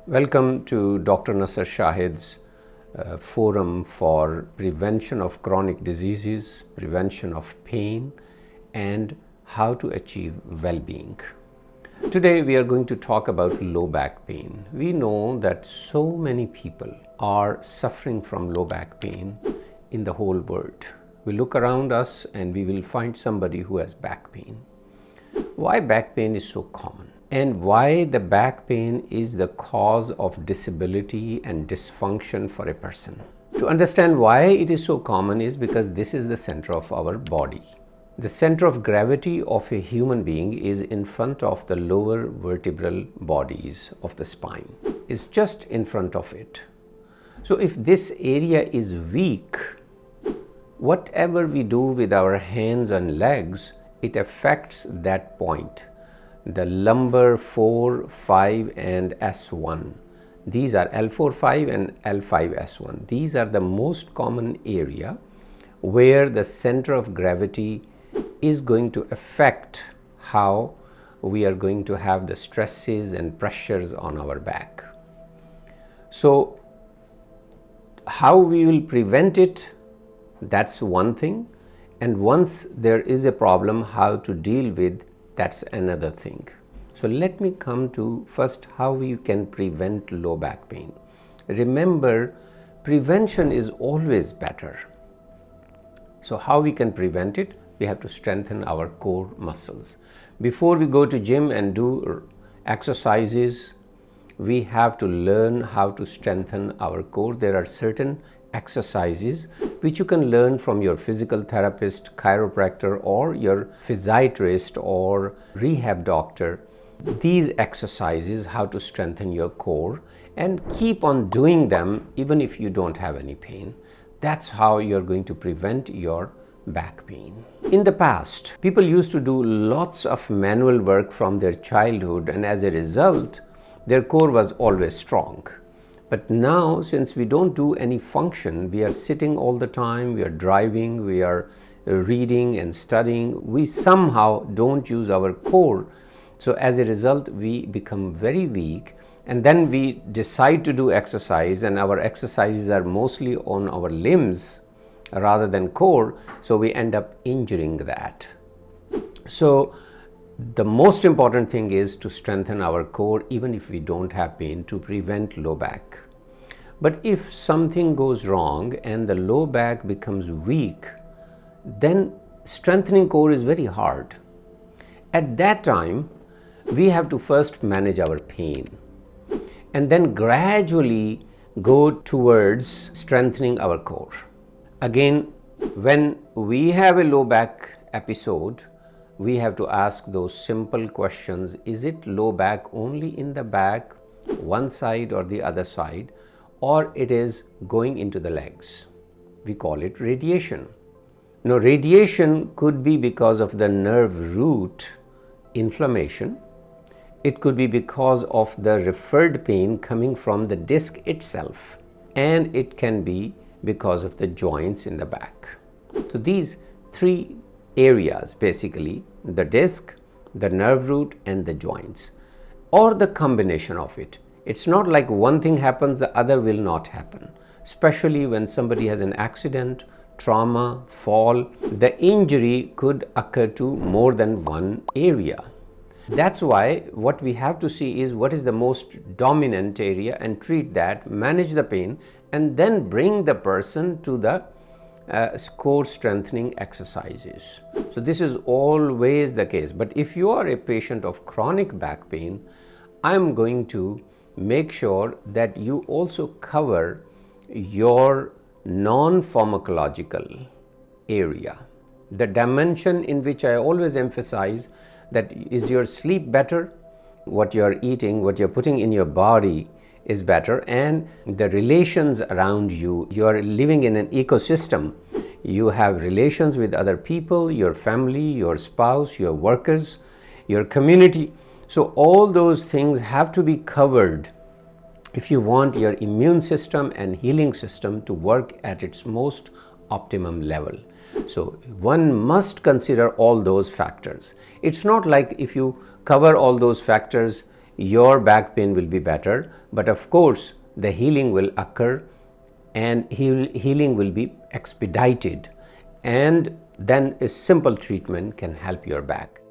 Welcome to Dr. Nasar Shahid's forum for prevention of chronic diseases, prevention of pain, and how to achieve well-being. Today we are going to talk about low back pain. We know that so many people are suffering from low back pain in the whole world. We look around us and we will find somebody who has back pain. Why back pain is so common? And why the back pain is the cause of disability and dysfunction for a person. To understand why it is so common is because this is the center of our body. The center of gravity of a human being is in front of the lower vertebral bodies of the spine. It's just in front of it. So if this area is weak, whatever we do with our hands and legs, it affects that point. The lumbar 4, 5 and S1. These are L4, 5 and L5, S1. These are the most common area where the center of gravity is going to affect how we are going to have the stresses and pressures on our back. So how we will prevent it, that's one thing. And once there is a problem, how to deal with, that's another thing. So let me come to first how we can prevent low back pain. Remember, prevention is always better. So how we can prevent it? We have to strengthen our core muscles. Before we go to gym and do exercises, we have to learn how to strengthen our core. There are certain exercises which you can learn from your physical therapist, chiropractor, or your physiatrist or rehab doctor. These exercises, how to strengthen your core, and keep on doing them even if you don't have any pain. That's how you're going to prevent your back pain. In the past, people used to do lots of manual work from their childhood, and as a result, their core was always strong. But now, since we don't do any function, we are sitting all the time, we are driving, we are reading and studying, we somehow don't use our core. So as a result, we become very weak, and then we decide to do exercise, and our exercises are mostly on our limbs rather than core, so we end up injuring that. So the most important thing is to strengthen our core even if we don't have pain, to prevent low back. But if something goes wrong and the low back becomes weak, then strengthening core is very hard. At that time, we have to first manage our pain and then gradually go towards strengthening our core. Again, when we have a low back episode, we have to ask those simple questions. Is it low back only in the back, one side or the other side, or it is going into the legs? We call it radiation. Now, radiation could be because of the nerve root inflammation. It could be because of the referred pain coming from the disc itself, and it can be because of the joints in the back. So these three areas, basically the disc, the nerve root and the joints, or the combination of it. It's not like one thing happens, the other will not happen. Especially when somebody has an accident, trauma, fall, the injury could occur to more than one area. That's why what we have to see is what is the most dominant area and treat that, manage the pain, and then bring the person to the core strengthening exercises. So this is always the case. But if you are a patient of chronic back pain, I'm going to make sure that you also cover your non-pharmacological area. The dimension in which I always emphasize that is your sleep better, what you're eating, what you're putting in your body is better, and the relations around you. You're living in an ecosystem. You have relations with other people, your family, your spouse, your workers, your community. So all those things have to be covered if you want your immune system and healing system to work at its most optimum level. So one must consider all those factors. It's not like if you cover all those factors, your back pain will be better. But of course, the healing will occur, and healing will be expedited, and then a simple treatment can help your back.